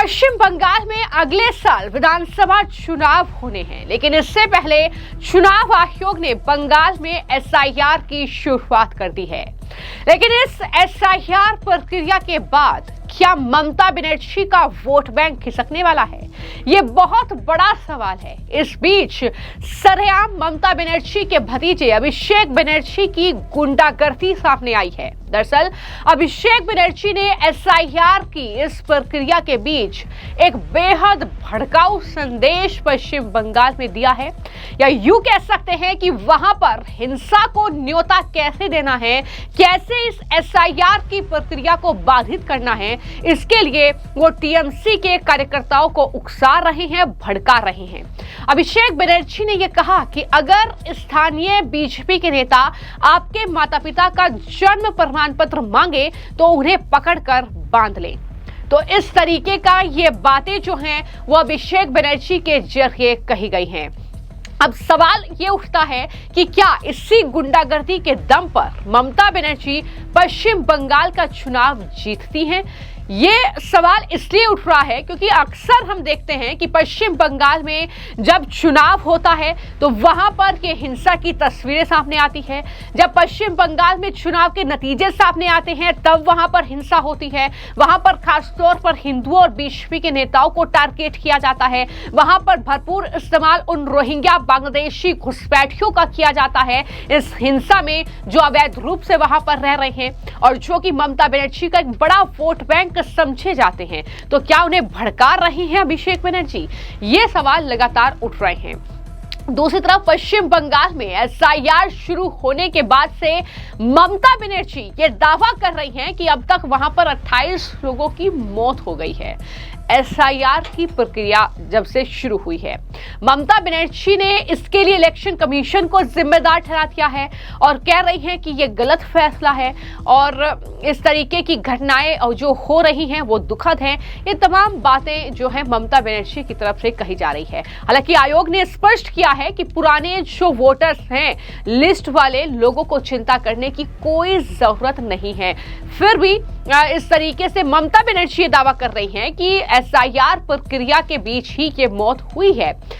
पश्चिम बंगाल में अगले साल विधानसभा चुनाव होने हैं, लेकिन इससे पहले चुनाव आयोग ने बंगाल में एसआईआर की शुरुआत कर दी है। लेकिन इस एसआईआर प्रक्रिया के बाद क्या ममता बनर्जी का वोट बैंक खिसकने वाला है? ये बहुत बड़ा सवाल है। इस बीच सरेआम ममता बनर्जी के भतीजे अभिषेक बनर्जी की गुंडागर्दी सामने आई है। दरअसल अभिषेक बनर्जी ने एसआईआर की इस प्रक्रिया के बीच एक बेहद भड़काऊ संदेश पश्चिम बंगाल में दिया है, या यूं कह सकते हैं कि वहां पर हिंसा को न्योता कैसे देना है, कैसे इस एसआईआर की प्रक्रिया को बाधित करना है, इसके लिए वो टीएमसी के कार्यकर्ताओं को उकसा रहे हैं, भड़का रहे हैं। अभिषेक बनर्जी ने यह कहा कि अगर स्थानीय बीजेपी के नेता आपके माता पिता का जन्म प्रमाण पत्र मांगे तो उन्हें पकड़कर बांध लें। तो इस तरीके का ये बातें जो हैं वो अभिषेक बनर्जी के जरिए कही गई हैं। अब सवाल ये उठता है कि क्या इसी गुंडागर्दी के दम पर ममता बनर्जी पश्चिम बंगाल का चुनाव जीतती हैं? ये सवाल इसलिए उठ रहा है क्योंकि अक्सर हम देखते हैं कि पश्चिम बंगाल में जब चुनाव होता है तो वहां पर ये हिंसा की तस्वीरें सामने आती है। जब पश्चिम बंगाल में चुनाव के नतीजे सामने आते हैं तब वहां पर हिंसा होती है। वहां पर खासतौर पर हिंदुओं और बीजेपी के नेताओं को टारगेट किया जाता है। वहां पर भरपूर इस्तेमाल उन रोहिंग्या बांग्लादेशी घुसपैठियों का किया जाता है इस हिंसा में, जो अवैध रूप से वहां पर रह रहे हैं और जो कि ममता बनर्जी का एक बड़ा वोट बैंक समझे जाते हैं। तो क्या उन्हें भड़का रही हैं अभिषेक बनर्जी? ये सवाल लगातार उठ रहे हैं। दूसरी तरफ पश्चिम बंगाल में एसआईआर शुरू होने के बाद से ममता बनर्जी ये दावा कर रही हैं कि अब तक वहां पर 28 लोगों की मौत हो गई है। एसआईआर की प्रक्रिया जब से शुरू हुई है, ममता बनर्जी ने इसके लिए इलेक्शन कमीशन को जिम्मेदार ठहरा दिया है और कह रही हैं कि यह गलत फैसला है और इस तरीके की घटनाएं जो हो रही हैं वो दुखद हैं। ये तमाम बातें जो है ममता बनर्जी की तरफ से कही जा रही है। हालांकि आयोग ने स्पष्ट किया है कि पुराने जो वोटर्स हैं, लिस्ट वाले लोगों को चिंता करने की कोई जरूरत नहीं है। फिर भी इस तरीके से ममता बनर्जी ये दावा कर रही हैं कि एसआईआर प्रक्रिया के बीच ही ये मौत हुई है।